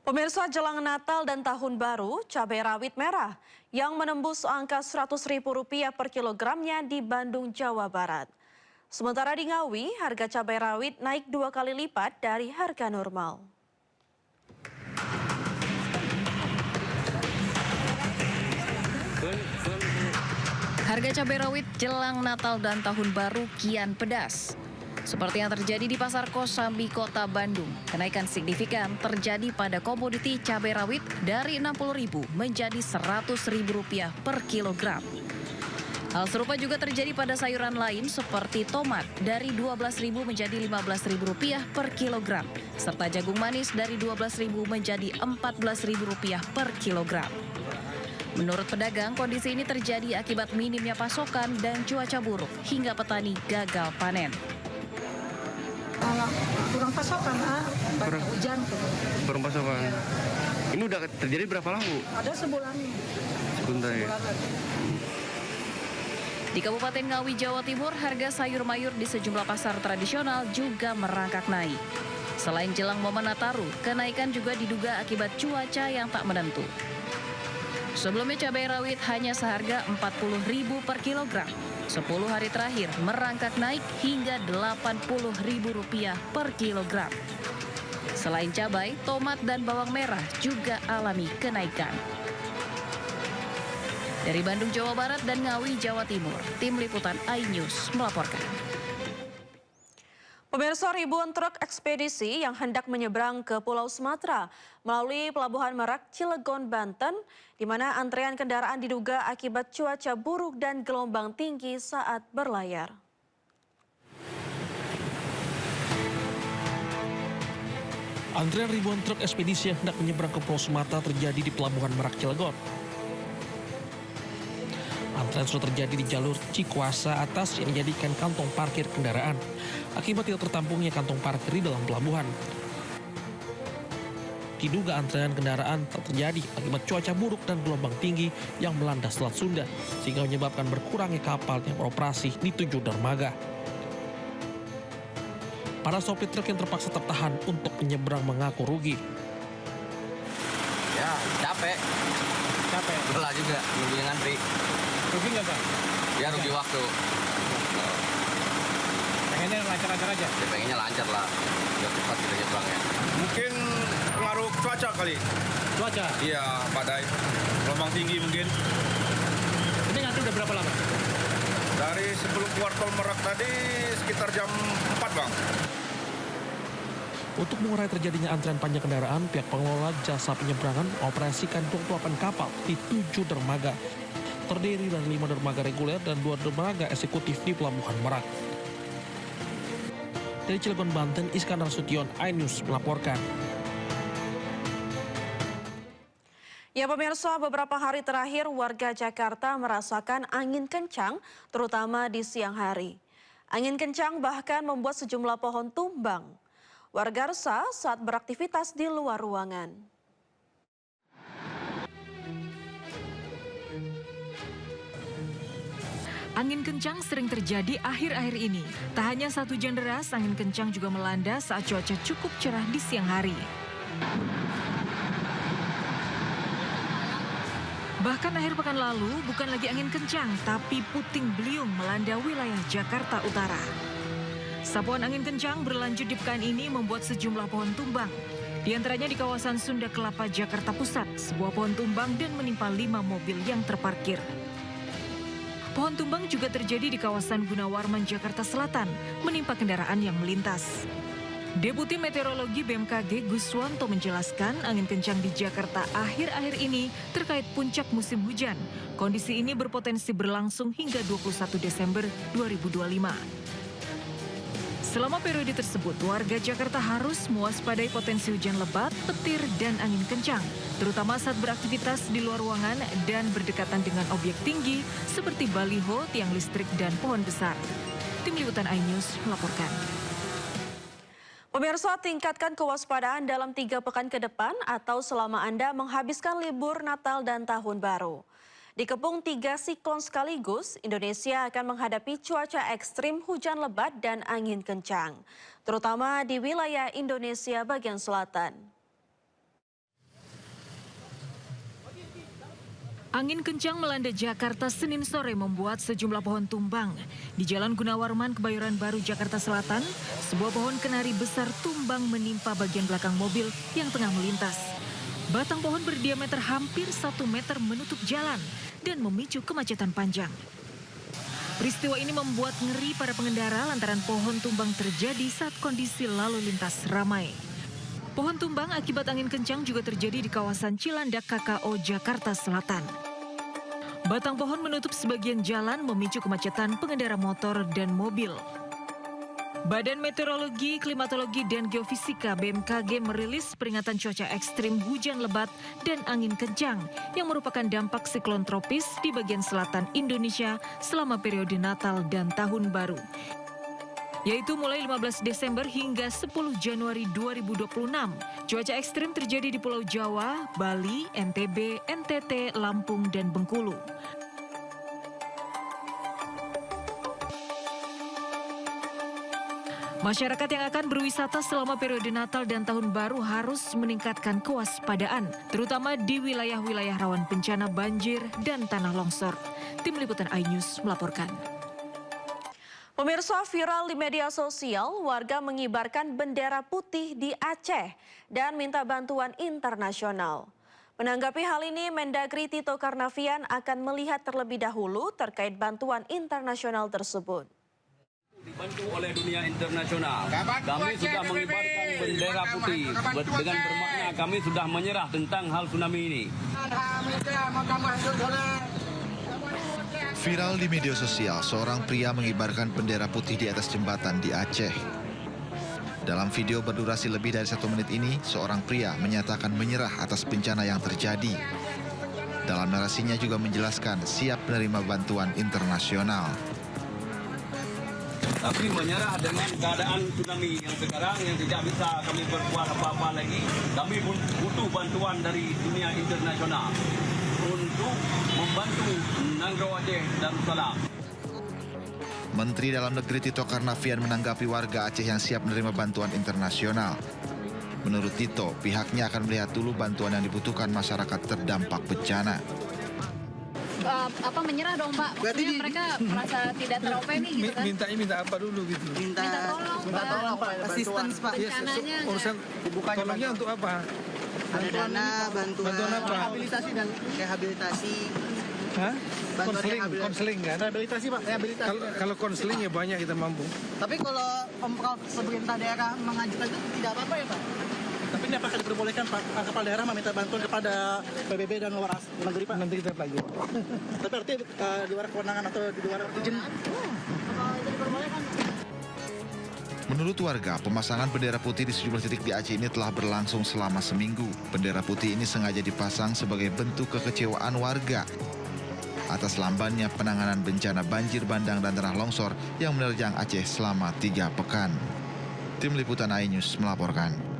Pemirsa, jelang Natal dan Tahun Baru, cabai rawit merah yang menembus angka Rp100.000 per kilogramnya di Bandung, Jawa Barat. Sementara di Ngawi, harga cabai rawit naik 2 kali lipat dari harga normal. Harga cabai rawit jelang Natal dan Tahun Baru kian pedas. Seperti yang terjadi di Pasar Kosambi, Kota Bandung, kenaikan signifikan terjadi pada komoditi cabai rawit dari Rp60.000 menjadi Rp100.000 per kilogram. Hal serupa juga terjadi pada sayuran lain seperti tomat dari Rp12.000 menjadi Rp15.000 per kilogram, serta jagung manis dari Rp12.000 menjadi Rp14.000 per kilogram. Menurut pedagang, kondisi ini terjadi akibat minimnya pasokan dan cuaca buruk hingga petani gagal panen. Kurang pasokan, banyak hujan. Kurang pasokan. Ini udah terjadi berapa lama, Bu? Ada sebulan nih. Sebentar ya. Di Kabupaten Ngawi, Jawa Timur, harga sayur mayur di sejumlah pasar tradisional juga merangkak naik. Selain jelang momen Nataru, kenaikan juga diduga akibat cuaca yang tak menentu. Sebelumnya cabai rawit hanya seharga Rp40.000 per kilogram. 10 hari terakhir merangkak naik hingga Rp80.000 per kilogram. Selain cabai, tomat dan bawang merah juga alami kenaikan. Dari Bandung, Jawa Barat dan Ngawi, Jawa Timur, Tim Liputan iNews melaporkan. Pemirsa, ribuan truk ekspedisi yang hendak menyeberang ke Pulau Sumatera melalui Pelabuhan Merak, Cilegon, Banten, di mana antrean kendaraan diduga akibat cuaca buruk dan gelombang tinggi saat berlayar. Antrean ribuan truk ekspedisi yang hendak menyeberang ke Pulau Sumatera terjadi di Pelabuhan Merak, Cilegon. Antrean sudah terjadi di jalur Cikuasa atas yang dijadikan kantong parkir kendaraan akibat tidak tertampungnya kantong parkir di dalam pelabuhan. Diduga antrean kendaraan terjadi akibat cuaca buruk dan gelombang tinggi yang melanda Selat Sunda sehingga menyebabkan berkurangnya kapal yang beroperasi di 7 dermaga. Para sopir truk yang terpaksa tertahan untuk menyeberang mengaku rugi. Ya, capek. Lelah juga, nungguin ngantri. Rugi nggak, Bang? Ya, rugi waktu. Pengennya lancar-lancar aja? Ya, pengennya lancar lah. Biar cepat kita nyebrangnya. Mungkin pengaruh cuaca kali. Cuaca? Iya, badai. Gelombang tinggi mungkin. Ini ngantri udah berapa lama? Dari sebelum keluar tol Merak tadi sekitar jam 4, Bang. Untuk mengurai terjadinya antrean panjang kendaraan, pihak pengelola jasa penyeberangan mengoperasikan tuapan kapal di 7 dermaga. Terdiri dari 5 dermaga reguler dan 2 dermaga eksekutif di Pelabuhan Merak. Dari Cilegon, Banten, Iskandar Sution, iNews melaporkan. Ya pemirsa, beberapa hari terakhir warga Jakarta merasakan angin kencang, terutama di siang hari. Angin kencang bahkan membuat sejumlah pohon tumbang. Warga resah saat beraktivitas di luar ruangan. Angin kencang sering terjadi akhir-akhir ini. Tak hanya satu hujan deras, angin kencang juga melanda saat cuaca cukup cerah di siang hari. Bahkan akhir pekan lalu bukan lagi angin kencang, tapi puting beliung melanda wilayah Jakarta Utara. Sapuan angin kencang berlanjut di pekan ini membuat sejumlah pohon tumbang. Di antaranya di kawasan Sunda Kelapa, Jakarta Pusat, sebuah pohon tumbang dan menimpa 5 mobil yang terparkir. Pohon tumbang juga terjadi di kawasan Gunawarman, Jakarta Selatan, menimpa kendaraan yang melintas. Deputi Meteorologi BMKG Guswanto menjelaskan angin kencang di Jakarta akhir-akhir ini terkait puncak musim hujan. Kondisi ini berpotensi berlangsung hingga 21 Desember 2025. Selama periode tersebut, warga Jakarta harus mewaspadai potensi hujan lebat, petir, dan angin kencang, terutama saat beraktivitas di luar ruangan dan berdekatan dengan objek tinggi seperti baliho, tiang listrik, dan pohon besar. Tim Liputan iNews melaporkan. Pemirsa, tingkatkan kewaspadaan dalam 3 pekan ke depan atau selama Anda menghabiskan libur Natal dan Tahun Baru. Dikepung 3 siklon sekaligus, Indonesia akan menghadapi cuaca ekstrim, hujan lebat dan angin kencang, terutama di wilayah Indonesia bagian selatan. Angin kencang melanda Jakarta Senin sore membuat sejumlah pohon tumbang. Di Jalan Gunawarman, Kebayoran Baru, Jakarta Selatan, sebuah pohon kenari besar tumbang menimpa bagian belakang mobil yang tengah melintas. Batang pohon berdiameter hampir 1 meter menutup jalan dan memicu kemacetan panjang. Peristiwa ini membuat ngeri para pengendara lantaran pohon tumbang terjadi saat kondisi lalu lintas ramai. Pohon tumbang akibat angin kencang juga terjadi di kawasan Cilandak KKO, Jakarta Selatan. Batang pohon menutup sebagian jalan memicu kemacetan pengendara motor dan mobil. Badan Meteorologi, Klimatologi, dan Geofisika BMKG merilis peringatan cuaca ekstrim hujan lebat dan angin kencang yang merupakan dampak siklon tropis di bagian selatan Indonesia selama periode Natal dan Tahun Baru, yaitu mulai 15 Desember hingga 10 Januari 2026. Cuaca ekstrim terjadi di Pulau Jawa, Bali, NTB, NTT, Lampung, dan Bengkulu. Masyarakat yang akan berwisata selama periode Natal dan Tahun Baru harus meningkatkan kewaspadaan, terutama di wilayah-wilayah rawan bencana banjir dan tanah longsor. Tim Liputan iNews melaporkan. Pemirsa, viral di media sosial, warga mengibarkan bendera putih di Aceh dan minta bantuan internasional. Menanggapi hal ini, Mendagri Tito Karnavian akan melihat terlebih dahulu terkait bantuan internasional tersebut. Dibantu oleh dunia internasional, kami sudah mengibarkan bendera putih dengan bermakna kami sudah menyerah tentang hal tsunami ini. Viral di media sosial, seorang pria mengibarkan bendera putih di atas jembatan di Aceh. Dalam video berdurasi lebih dari 1 menit ini, seorang pria menyatakan menyerah atas bencana yang terjadi. Dalam narasinya juga menjelaskan siap menerima bantuan internasional. Tapi menyerah dengan keadaan tsunami yang sekarang yang tidak bisa kami berbuat apa-apa lagi. Kami butuh bantuan dari dunia internasional untuk membantu Nanggro Aceh Darussalam. Menteri Dalam Negeri Tito Karnavian menanggapi warga Aceh yang siap menerima bantuan internasional. Menurut Tito, pihaknya akan melihat dulu bantuan yang dibutuhkan masyarakat terdampak bencana. Menyerah dong Pak? Maksudnya mereka merasa tidak teropeni gitu kan? Minta apa dulu gitu? Minta tolong Pak. Assistance Pak. Bencananya Urusan tolongnya untuk apa? Ada dana, bantuan apa? rehabilitasi dan rehabilitasi. Hah? Bantuan Konseling kan? Rehabilitasi Pak, rehabilitasi. Kalau konseling ya banyak kita mampu. Tapi kalau Pemprov pemerintah daerah mengajukan itu tidak apa-apa ya Pak? Tapi ini apakah diperbolehkan Pak kepala daerah meminta bantuan kepada PBB dan luar negeri Pak? Nanti kita pelajari. Tapi artinya di luar kewenangan atau di luar izin? Menurut warga, pemasangan bendera putih di sejumlah titik di Aceh ini telah berlangsung selama seminggu. Bendera putih ini sengaja dipasang sebagai bentuk kekecewaan warga atas lambannya penanganan bencana banjir bandang dan tanah longsor yang menerjang Aceh selama 3 pekan. Tim Liputan iNews melaporkan.